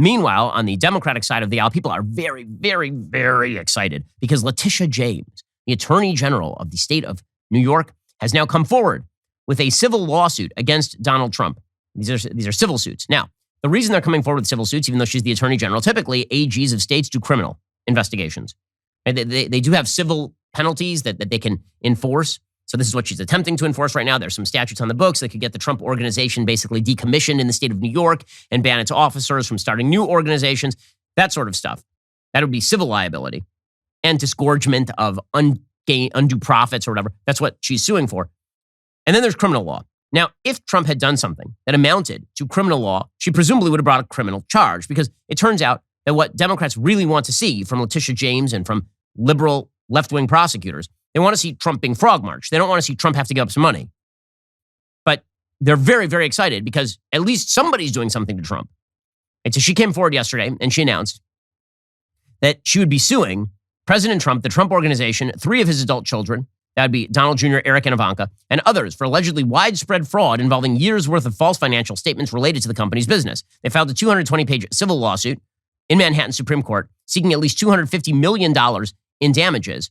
Meanwhile, on the Democratic side of the aisle, people are very, very, very excited because Letitia James, the Attorney General of the state of New York, has now come forward with a civil lawsuit against Donald Trump. These are civil suits. Now, the reason they're coming forward with civil suits, even though she's the Attorney General, typically AGs of states do criminal investigations. And they do have civil penalties that they can enforce. So this is what she's attempting to enforce right now. There's some statutes on the books that could get the Trump organization basically decommissioned in the state of New York and ban its officers from starting new organizations, that sort of stuff. That would be civil liability and disgorgement of undue profits or whatever. That's what she's suing for. And then there's criminal law. Now, if Trump had done something that amounted to criminal law, she presumably would have brought a criminal charge, because it turns out that what Democrats really want to see from Letitia James and from liberal left-wing prosecutors, they want to see Trump being frog marched. They don't want to see Trump have to give up some money. But they're very, very excited because at least somebody's doing something to Trump. And so she came forward yesterday and she announced that she would be suing President Trump, the Trump Organization, 3 of his adult children, that would be Donald Jr., Eric, and Ivanka, and others for allegedly widespread fraud involving years' worth of false financial statements related to the company's business. They filed a 220-page civil lawsuit in Manhattan Supreme Court seeking at least $250 million in damages.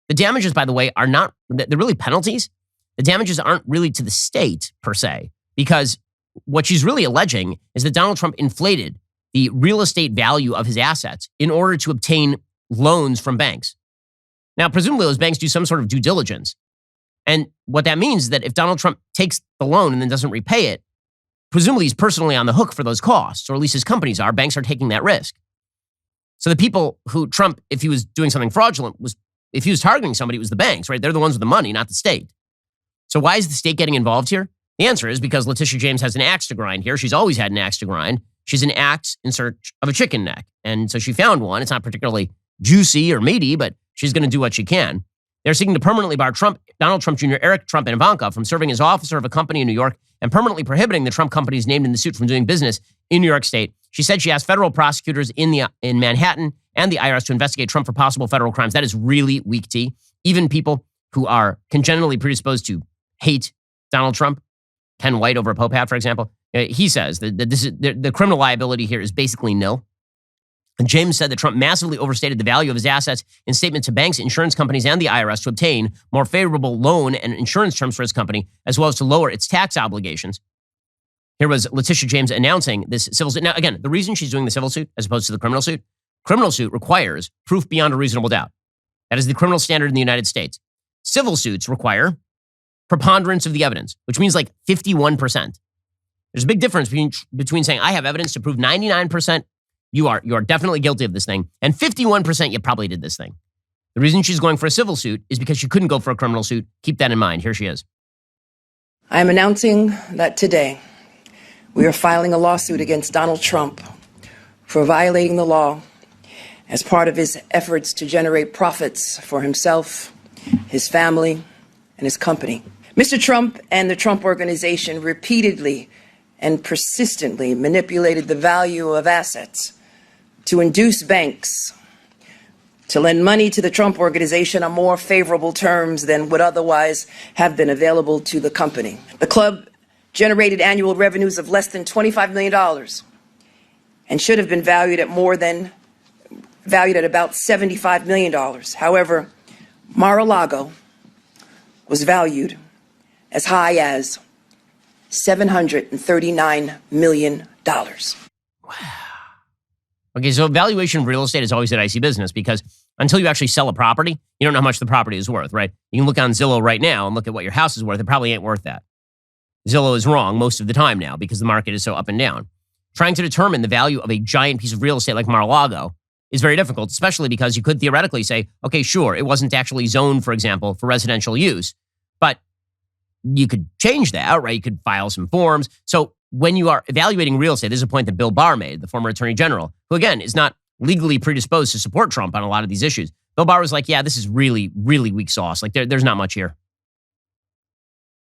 The damages, by the way, are not, they're really penalties. The damages aren't really to the state, per se, because what she's really alleging is that Donald Trump inflated the real estate value of his assets in order to obtain loans from banks. Now, presumably those banks do some sort of due diligence. And what that means is that if Donald Trump takes the loan and then doesn't repay it, presumably he's personally on the hook for those costs, or at least his companies are. Banks are taking that risk. So the people who Trump, if he was doing something fraudulent, if he was targeting somebody, it was the banks, right? They're the ones with the money, not the state. So why is the state getting involved here? The answer is because Letitia James has an axe to grind here. She's always had an axe to grind. She's an axe in search of a chicken neck. And so she found one. It's not particularly juicy or meaty, but she's going to do what she can. They're seeking to permanently bar Donald Trump Jr., Eric Trump, and Ivanka from serving as officer of a company in New York and permanently prohibiting the Trump companies named in the suit from doing business in New York State. She said she asked federal prosecutors in Manhattan and the IRS to investigate Trump for possible federal crimes. That is really weak tea. Even people who are congenitally predisposed to hate Donald Trump, Ken White over a Pope hat, for example, he says that the criminal liability here is basically nil. And James said that Trump massively overstated the value of his assets in statements to banks, insurance companies, and the IRS to obtain more favorable loan and insurance terms for his company, as well as to lower its tax obligations. Here was Letitia James announcing this civil suit. Now, again, the reason she's doing the civil suit as opposed to the criminal suit requires proof beyond a reasonable doubt. That is the criminal standard in the United States. Civil suits require preponderance of the evidence, which means like 51%. There's a big difference between saying I have evidence to prove 99%. You are definitely guilty of this thing. And 51%, you probably did this thing. The reason she's going for a civil suit is because she couldn't go for a criminal suit. Keep that in mind. Here she is. I am announcing that today we are filing a lawsuit against Donald Trump for violating the law as part of his efforts to generate profits for himself, his family, and his company. Mr. Trump and the Trump Organization repeatedly and persistently manipulated the value of assets to induce banks to lend money to the Trump Organization on more favorable terms than would otherwise have been available to the company. The club generated annual revenues of less than $25 million and should have been valued at about $75 million. However, Mar-a-Lago was valued as high as $739 million. Wow. Okay, so valuation of real estate is always a dicey business because until you actually sell a property, you don't know how much the property is worth, right? You can look on Zillow right now and look at what your house is worth. It probably ain't worth that. Zillow is wrong most of the time now because the market is so up and down. Trying to determine the value of a giant piece of real estate like Mar-a-Lago is very difficult, especially because you could theoretically say, okay, sure, it wasn't actually zoned, for example, for residential use, but you could change that, right? You could file some forms. So when you are evaluating real estate, this is a point that Bill Barr made, the former attorney general, who again is not legally predisposed to support Trump on a lot of these issues. Bill Barr was like, yeah, this is really, really weak sauce. Like there's not much here.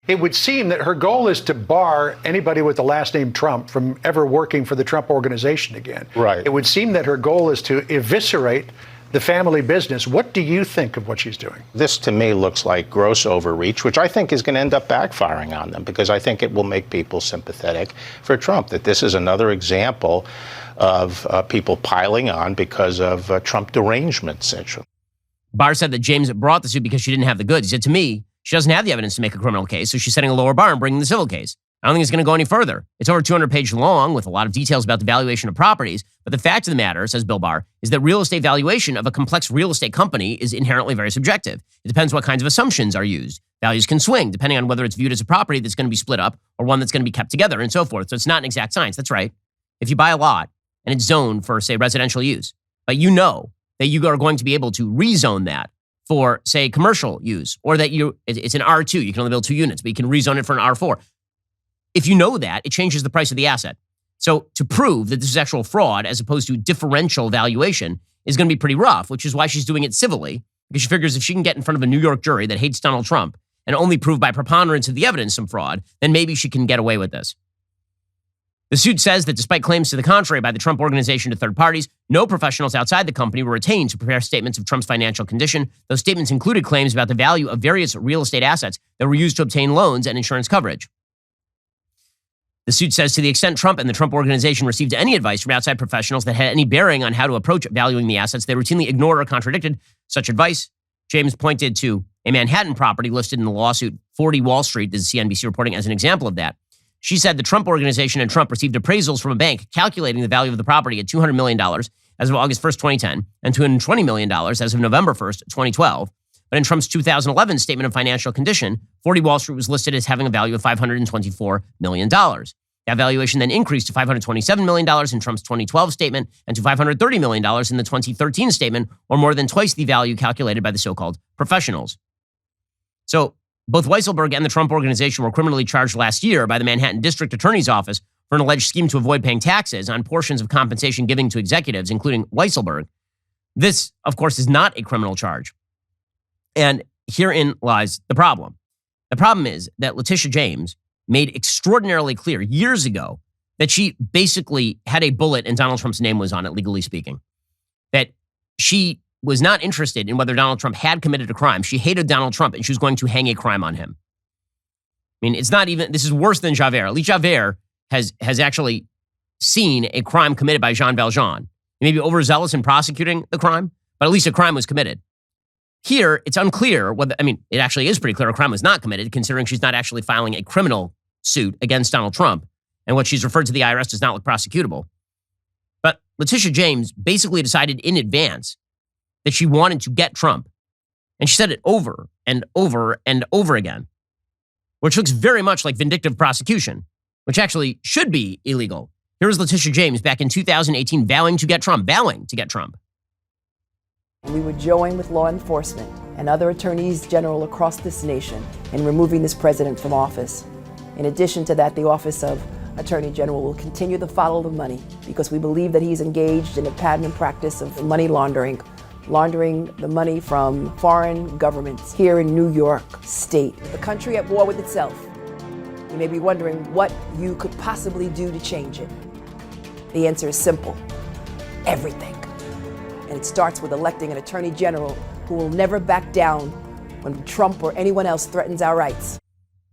It would seem that her goal is to bar anybody with the last name Trump from ever working for the Trump Organization again. Right. It would seem that her goal is to eviscerate the family business. What do you think of what she's doing? This, to me, looks like gross overreach, which I think is going to end up backfiring on them, because I think it will make people sympathetic for Trump, that this is another example of people piling on because of Trump derangement, essentially. Barr said that James brought the suit because she didn't have the goods. He said, to me, she doesn't have the evidence to make a criminal case, so she's setting a lower bar and bringing the civil case. I don't think it's going to go any further. It's over 200 pages long with a lot of details about the valuation of properties. But the fact of the matter, says Bill Barr, is that real estate valuation of a complex real estate company is inherently very subjective. It depends what kinds of assumptions are used. Values can swing depending on whether it's viewed as a property that's going to be split up or one that's going to be kept together and so forth. So it's not an exact science. That's right. If you buy a lot and it's zoned for, say, residential use, but you know that you are going to be able to rezone that for, say, commercial use, or that it's an R2, you can only build 2 units, but you can rezone it for an R4. If you know that, it changes the price of the asset. So to prove that this is actual fraud as opposed to differential valuation is going to be pretty rough, which is why she's doing it civilly, because she figures if she can get in front of a New York jury that hates Donald Trump and only prove by preponderance of the evidence some fraud, then maybe she can get away with this. The suit says that despite claims to the contrary by the Trump Organization to third parties, no professionals outside the company were retained to prepare statements of Trump's financial condition. Those statements included claims about the value of various real estate assets that were used to obtain loans and insurance coverage. The suit says to the extent Trump and the Trump Organization received any advice from outside professionals that had any bearing on how to approach valuing the assets, they routinely ignored or contradicted such advice. James pointed to a Manhattan property listed in the lawsuit, 40 Wall Street, this is CNBC reporting, as an example of that. She said the Trump Organization and Trump received appraisals from a bank calculating the value of the property at $200 million as of August 1st, 2010, and $220 million as of November 1st, 2012. But in Trump's 2011 Statement of Financial Condition, 40 Wall Street was listed as having a value of $524 million. That valuation then increased to $527 million in Trump's 2012 statement and to $530 million in the 2013 statement, or more than twice the value calculated by the so-called professionals. So both Weisselberg and the Trump Organization were criminally charged last year by the Manhattan District Attorney's Office for an alleged scheme to avoid paying taxes on portions of compensation giving to executives, including Weisselberg. This, of course, is not a criminal charge. And herein lies the problem. The problem is that Letitia James made extraordinarily clear years ago that she basically had a bullet and Donald Trump's name was on it, legally speaking. That she was not interested in whether Donald Trump had committed a crime. She hated Donald Trump and she was going to hang a crime on him. I mean, it's not even, this is worse than Javert. At least Javert has actually seen a crime committed by Jean Valjean. He may be overzealous in prosecuting the crime, but at least a crime was committed. Here, it's unclear whether, I mean, it actually is pretty clear a crime was not committed, considering she's not actually filing a criminal suit against Donald Trump, and what she's referred to the IRS does not look prosecutable. But Letitia James basically decided in advance that she wanted to get Trump, and she said it over and over and over again, which looks very much like vindictive prosecution, which actually should be illegal. Here was Letitia James back in 2018 vowing to get Trump. We would join with law enforcement and other attorneys general across this nation in removing this president from office. In addition to that, the Office of Attorney General will continue to follow the money because we believe that he's engaged in a pattern and practice of money laundering the money from foreign governments here in New York State. The country at war with itself. You may be wondering what you could possibly do to change it. The answer is simple: everything. And it starts with electing an attorney general who will never back down when Trump or anyone else threatens our rights.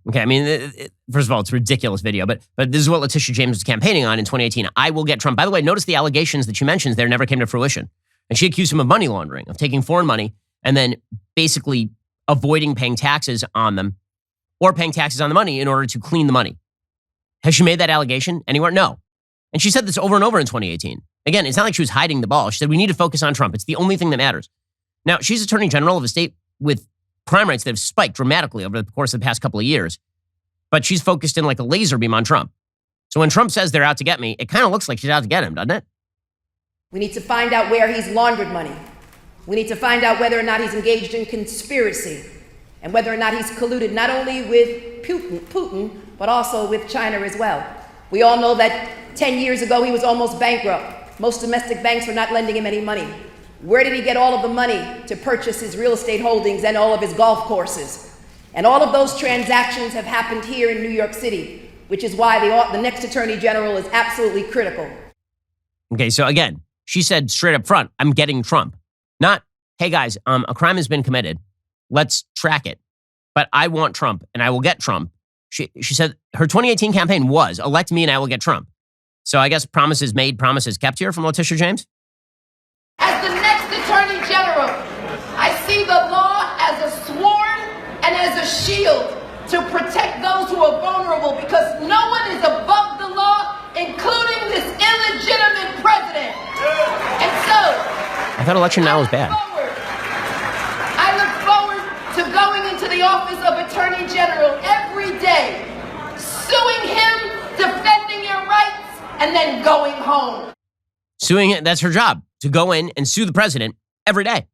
Okay, I mean, first of all, it's a ridiculous video, but this is what Letitia James was campaigning on in 2018. I will get Trump. By the way, notice the allegations that she mentions there never came to fruition. And she accused him of money laundering, of taking foreign money and then basically avoiding paying taxes on them or paying taxes on the money in order to clean the money. Has she made that allegation anywhere? No. And she said this over and over in 2018. Again, it's not like she was hiding the ball. She said, we need to focus on Trump. It's the only thing that matters. Now, she's attorney general of a state with crime rates that have spiked dramatically over the course of the past couple of years. But she's focused in like a laser beam on Trump. So when Trump says they're out to get me, it kind of looks like she's out to get him, doesn't it? We need to find out where he's laundered money. We need to find out whether or not he's engaged in conspiracy and whether or not he's colluded not only with Putin, but also with China as well. We all know that 10 years ago he was almost bankrupt. Most domestic banks were not lending him any money. Where did he get all of the money to purchase his real estate holdings and all of his golf courses? And all of those transactions have happened here in New York City, which is why the next attorney general is absolutely critical. Okay, so again, she said straight up front, I'm getting Trump. Not, hey guys, a crime has been committed. Let's track it. But I want Trump and I will get Trump. She said her 2018 campaign was elect me and I will get Trump. So I guess promises made, promises kept here from Letitia James. As the next Attorney General, I see the law as a sword and as a shield to protect those who are vulnerable, because no one is above the law, including this illegitimate president. And so, I thought election now was bad. I look forward to going into the office of Attorney General every day, suing him, defending your rights, and then going home. Suing it, that's her job, to go in and sue the president every day.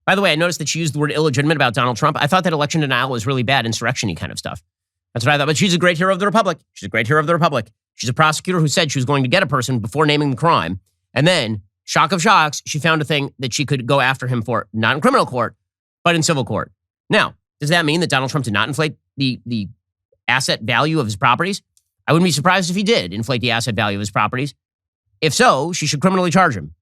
By the way, I noticed that she used the word illegitimate about Donald Trump. I thought that election denial was really bad, insurrection-y kind of stuff. That's what I thought. But she's a great hero of the Republic. She's a great hero of the Republic. She's a prosecutor who said she was going to get a person before naming the crime. And then, shock of shocks, she found a thing that she could go after him for, not in criminal court, but in civil court. Now, does that mean that Donald Trump did not inflate the asset value of his properties? I wouldn't be surprised if he did inflate the asset value of his properties. If so, she should criminally charge him.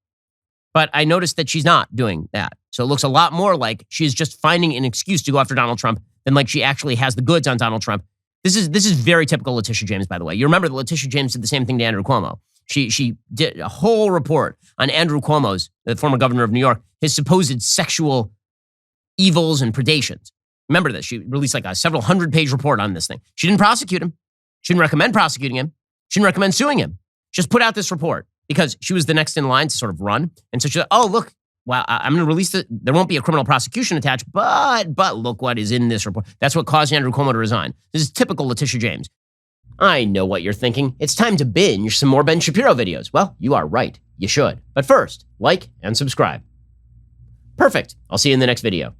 But I noticed that she's not doing that. So it looks a lot more like she is just finding an excuse to go after Donald Trump than like she actually has the goods on Donald Trump. This is very typical Letitia James, by the way. You remember that Letitia James did the same thing to Andrew Cuomo. She did a whole report on Andrew Cuomo's, the former governor of New York, his supposed sexual evils and predations. Remember this. She released like a several 100-page report on this thing. She didn't prosecute him. She didn't recommend prosecuting him. She didn't recommend suing him. Just put out this report because she was the next in line to sort of run. And so she said, oh, look, well, I'm going to release it. There won't be a criminal prosecution attached, but look what is in this report. That's what caused Andrew Cuomo to resign. This is typical Letitia James. I know what you're thinking. It's time to binge some more Ben Shapiro videos. Well, you are right. You should. But first, like and subscribe. Perfect. I'll see you in the next video.